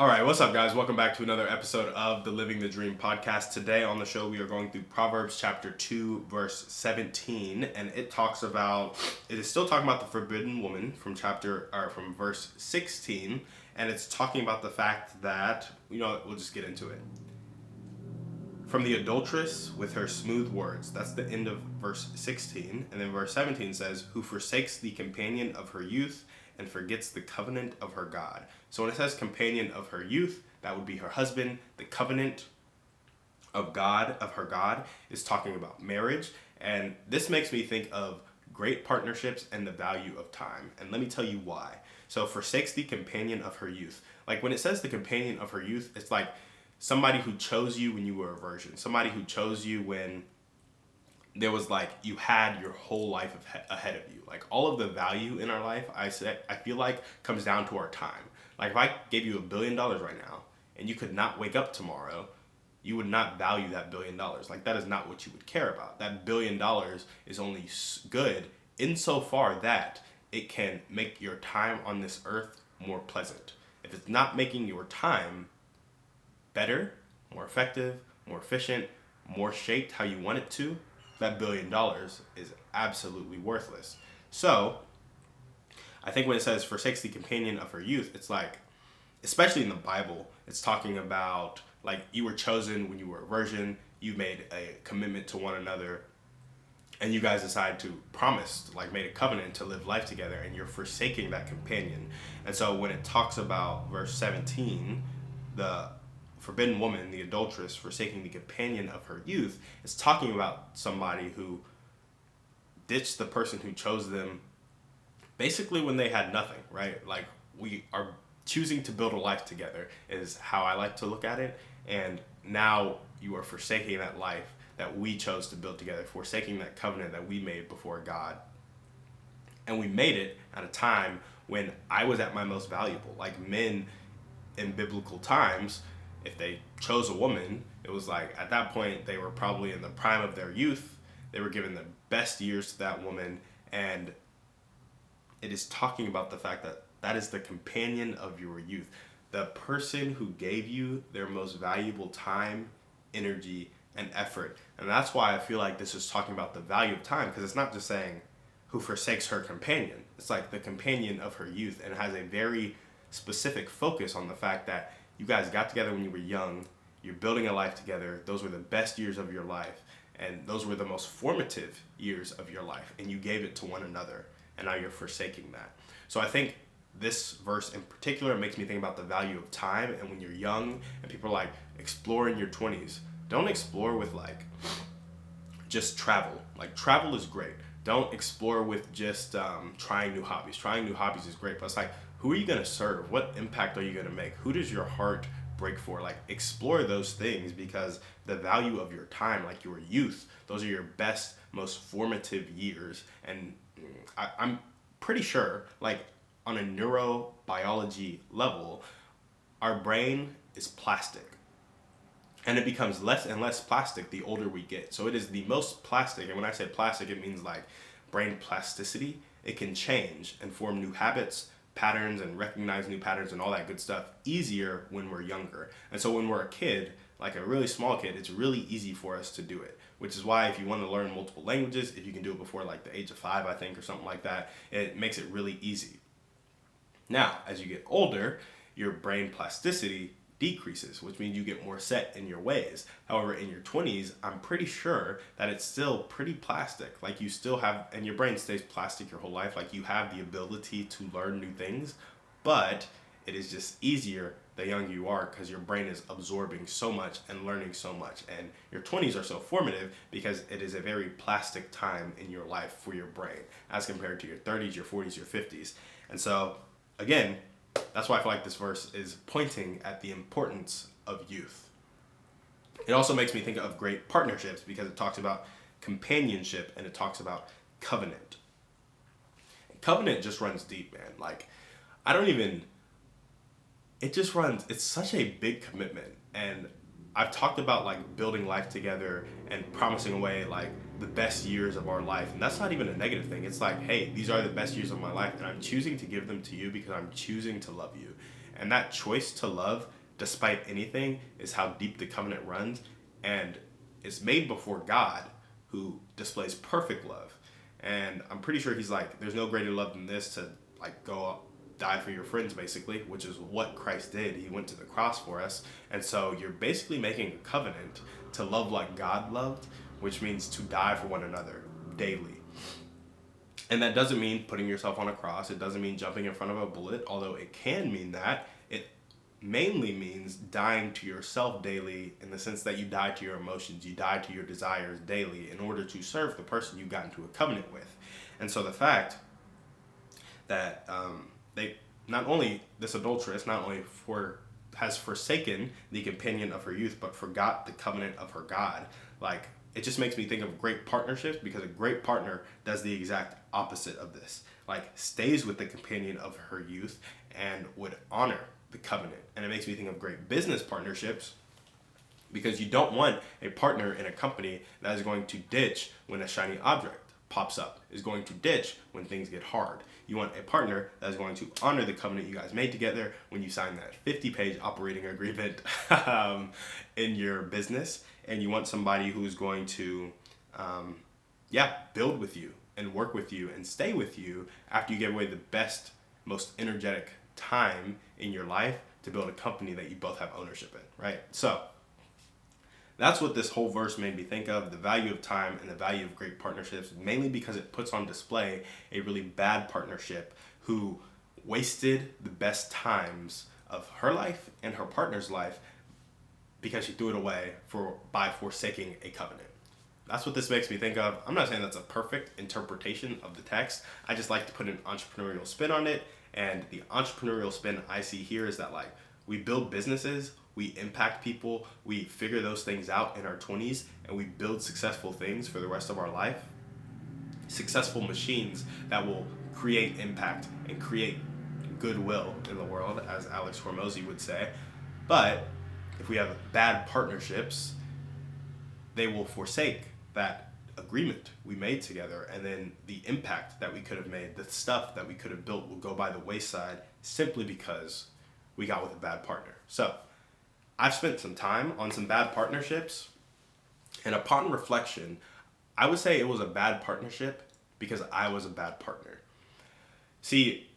All right, what's up, guys? Welcome back to another episode of the Living the Dream podcast. Today on the show, we are going through Proverbs chapter 2, verse 17, and it is still talking about the forbidden woman from verse 16, and it's talking about the fact that, we'll just get into it. From the adulteress with her smooth words. That's the end of verse 16. And then verse 17 says, who forsakes the companion of her youth and forgets the covenant of her God. So when it says companion of her youth, that would be her husband. The covenant of her God, is talking about marriage. And this makes me think of great partnerships and the value of time. And let me tell you why. So forsakes the companion of her youth. Like when it says the companion of her youth, it's like somebody who chose you when you were a virgin. Somebody who chose you when there was you had your whole life ahead of you. Like all of the value in our life, I feel like comes down to our time. Like if I gave you $1 billion right now and you could not wake up tomorrow, you would not value that $1 billion. Like that is not what you would care about. That $1 billion is only good insofar that it can make your time on this earth more pleasant. If it's not making your time better, more effective, more efficient, more shaped how you want it to, that $1 billion is absolutely worthless. So I think when it says forsakes the companion of her youth, it's like, especially in the Bible, it's talking about like you were chosen when you were a virgin, you made a commitment to one another, and you guys decided to made a covenant to live life together, and you're forsaking that companion. And so when it talks about verse 17, the forbidden woman, the adulteress, forsaking the companion of her youth, is talking about somebody who ditched the person who chose them basically when they had nothing, right? Like we are choosing to build a life together is how I like to look at it. And now you are forsaking that life that we chose to build together, forsaking that covenant that we made before God. And we made it at a time when I was at my most valuable. Like men in biblical times, if they chose a woman, it was like at that point they were probably in the prime of their youth. They were given the best years to that woman, and it is talking about the fact that that is the companion of your youth, the person who gave you their most valuable time, energy, and effort. And that's why I feel like this is talking about the value of time, because it's not just saying who forsakes her companion. It's like the companion of her youth, and it has a very specific focus on the fact that you guys got together when you were young, you're building a life together, those were the best years of your life, and those were the most formative years of your life, and you gave it to one another, and now you're forsaking that. So I think this verse in particular makes me think about the value of time, and when you're young, and people are like, explore in your 20s, don't explore with just travel. Like travel is great. Don't explore with just trying new hobbies. Trying new hobbies is great, but it's like, who are you going to serve? What impact are you going to make? Who does your heart break for? Like, explore those things, because the value of your time, like your youth, those are your best, most formative years. And I'm pretty sure, like, on a neurobiology level, our brain is plastic. And it becomes less and less plastic the older we get. So it is the most plastic. And when I say plastic, it means like brain plasticity. It can change and form new habits, patterns, and recognize new patterns and all that good stuff easier when we're younger. And so when we're a kid, like a really small kid, it's really easy for us to do it, which is why if you want to learn multiple languages, if you can do it before like the age of 5, I think, or something like that, it makes it really easy. Now, as you get older, your brain plasticity decreases, which means you get more set in your ways. However, in your 20s, I'm pretty sure that it's still pretty plastic. Like you still have, and your brain stays plastic your whole life. Like you have the ability to learn new things, but it is just easier the younger you are, because your brain is absorbing so much and learning so much. And your 20s are so formative because it is a very plastic time in your life for your brain as compared to your 30s, your 40s, your 50s. And so, again, that's why I feel like this verse is pointing at the importance of youth. It also makes me think of great partnerships, because it talks about companionship and it talks about covenant. And covenant just runs deep, man. Like, it's such a big commitment. And I've talked about like building life together and promising away like the best years of our life. And that's not even a negative thing. It's like, hey, these are the best years of my life, and I'm choosing to give them to you because I'm choosing to love you. And that choice to love despite anything is how deep the covenant runs, and it's made before God, who displays perfect love. And I'm pretty sure he's like, there's no greater love than this, to like go up, die for your friends, basically, which is what Christ did. He went to the cross for us. And so you're basically making a covenant to love like God loved, which means to die for one another daily. And that doesn't mean putting yourself on a cross. It doesn't mean jumping in front of a bullet, although it can mean that. It mainly means dying to yourself daily, in the sense that you die to your emotions, you die to your desires daily in order to serve the person you got into a covenant with. And so the fact that they not only this adulteress not only has forsaken the companion of her youth, but forgot the covenant of her God. Like, it just makes me think of great partnerships, because a great partner does the exact opposite of this. Like, stays with the companion of her youth and would honor the covenant. And it makes me think of great business partnerships, because you don't want a partner in a company that is going to ditch when a shiny object pops up, is going to ditch when things get hard. You want a partner that is going to honor the covenant you guys made together when you sign that 50-page operating agreement in your business. And you want somebody who's going to, build with you and work with you and stay with you after you give away the best, most energetic time in your life to build a company that you both have ownership in, right? So that's what this whole verse made me think of, the value of time and the value of great partnerships, mainly because it puts on display a really bad partnership who wasted the best times of her life and her partner's life because she threw it away by forsaking a covenant. That's what this makes me think of. I'm not saying that's a perfect interpretation of the text. I just like to put an entrepreneurial spin on it. And the entrepreneurial spin I see here is that, like, we build businesses, we impact people, we figure those things out in our 20s, and we build successful things for the rest of our life. Successful machines that will create impact and create goodwill in the world, as Alex Hormozy would say. But if we have bad partnerships, they will forsake that agreement we made together, and then the impact that we could have made, the stuff that we could have built, will go by the wayside simply because we got with a bad partner. So I've spent some time on some bad partnerships, and upon reflection, I would say it was a bad partnership because I was a bad partner. See,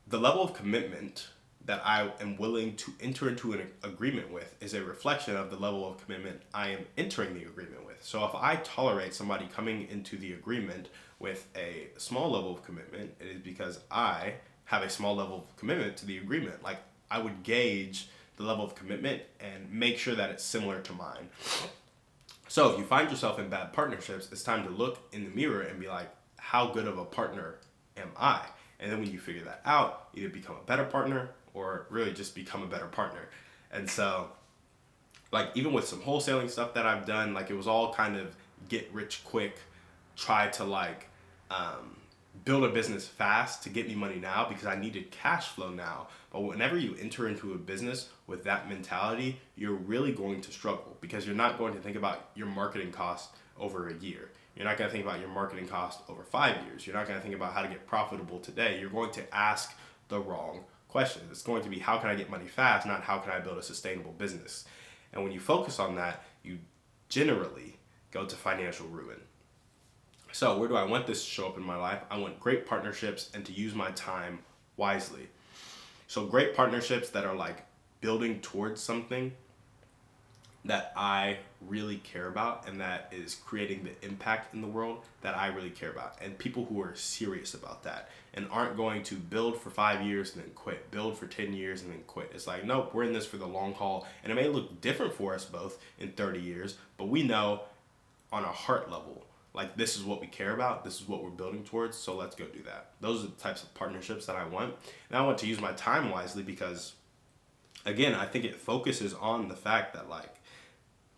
the level of commitment that I am willing to enter into an agreement with is a reflection of the level of commitment I am entering the agreement with. So if I tolerate somebody coming into the agreement with a small level of commitment, it is because I have a small level of commitment to the agreement. Like, I would gauge the level of commitment and make sure that it's similar to mine. So if you find yourself in bad partnerships, it's time to look in the mirror and be like, how good of a partner am I? And then when you figure that out, either become a better partner or really just become a better partner. And so, like, even with some wholesaling stuff that I've done, like, it was all kind of get rich quick, try to build a business fast to get me money now because I needed cash flow now. But whenever you enter into a business with that mentality, you're really going to struggle, because you're not going to think about your marketing cost over a year. You're not going to think about your marketing cost over 5 years. You're not going to think about how to get profitable today. You're going to ask the wrong questions. It's going to be, how can I get money fast, not how can I build a sustainable business? And when you focus on that, you generally go to financial ruin. So where do I want this to show up in my life? I want great partnerships and to use my time wisely. So great partnerships that are like building towards something that I really care about and that is creating the impact in the world that I really care about. And people who are serious about that and aren't going to build for 5 years and then quit, build for 10 years and then quit. It's like, nope, we're in this for the long haul. And it may look different for us both in 30 years, but we know on a heart level, like, this is what we care about, this is what we're building towards, so let's go do that. Those are the types of partnerships that I want. And I want to use my time wisely because, again, I think it focuses on the fact that, like,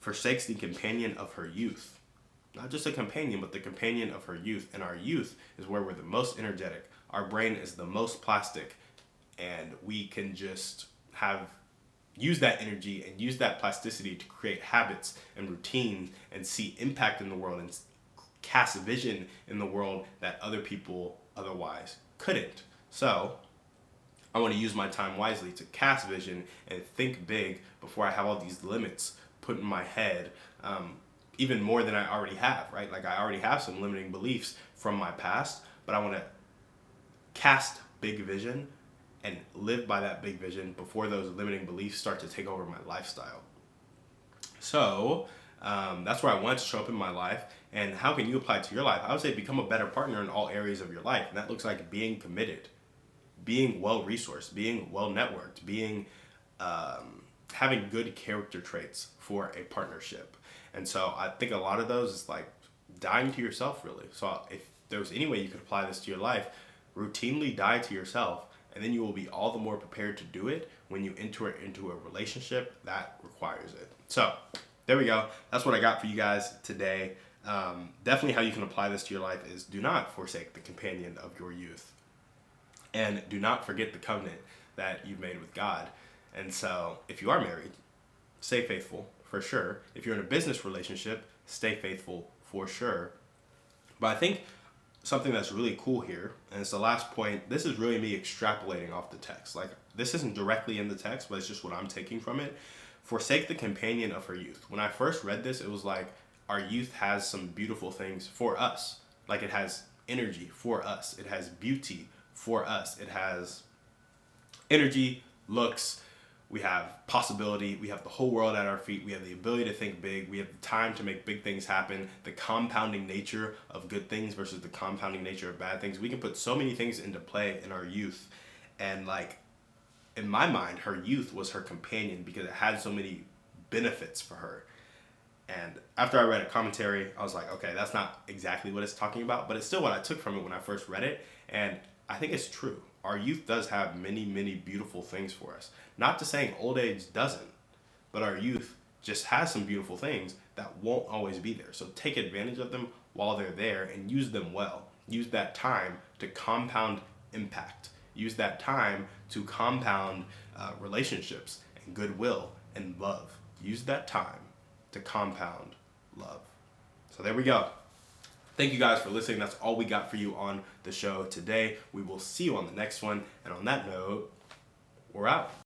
forsakes the companion of her youth. Not just a companion, but the companion of her youth. And our youth is where we're the most energetic. Our brain is the most plastic. And we can just use that energy and use that plasticity to create habits and routines and see impact in the world and cast vision in the world that other people otherwise couldn't. So I want to use my time wisely to cast vision and think big before I have all these limits put in my head, even more than I already have, right? Like I already have some limiting beliefs from my past, but I want to cast big vision and live by that big vision before those limiting beliefs start to take over my lifestyle. So that's where I want to show up in my life. And how can you apply it to your life? I would say become a better partner in all areas of your life. And that looks like being committed, being well-resourced, being well-networked, being having good character traits for a partnership. And so I think a lot of those is like dying to yourself, really. So if there was any way you could apply this to your life, routinely die to yourself, and then you will be all the more prepared to do it when you enter into a relationship that requires it. So there we go. That's what I got for you guys today. Definitely how you can apply this to your life is do not forsake the companion of your youth. And do not forget the covenant that you've made with God. And so if you are married, stay faithful for sure. If you're in a business relationship, stay faithful for sure. But I think something that's really cool here, and it's the last point, this is really me extrapolating off the text. Like, this isn't directly in the text, but it's just what I'm taking from it. Forsake the companion of her youth. When I first read this, it was like, our youth has some beautiful things for us. Like, it has energy for us. It has beauty for us. It has energy, looks, we have possibility, we have the whole world at our feet, we have the ability to think big, we have the time to make big things happen, the compounding nature of good things versus the compounding nature of bad things. We can put so many things into play in our youth. And like, in my mind, her youth was her companion because it had so many benefits for her. And after I read a commentary, I was like, okay, that's not exactly what it's talking about, but it's still what I took from it when I first read it. And I think it's true. Our youth does have many, many beautiful things for us. Not to saying old age doesn't, but our youth just has some beautiful things that won't always be there. So take advantage of them while they're there and use them well. Use that time to compound impact. Use that time to compound relationships and goodwill and love. Use that time to compound love. So there we go. Thank you guys for listening. That's all we got for you on the show today. We will see you on the next one. And on that note, we're out.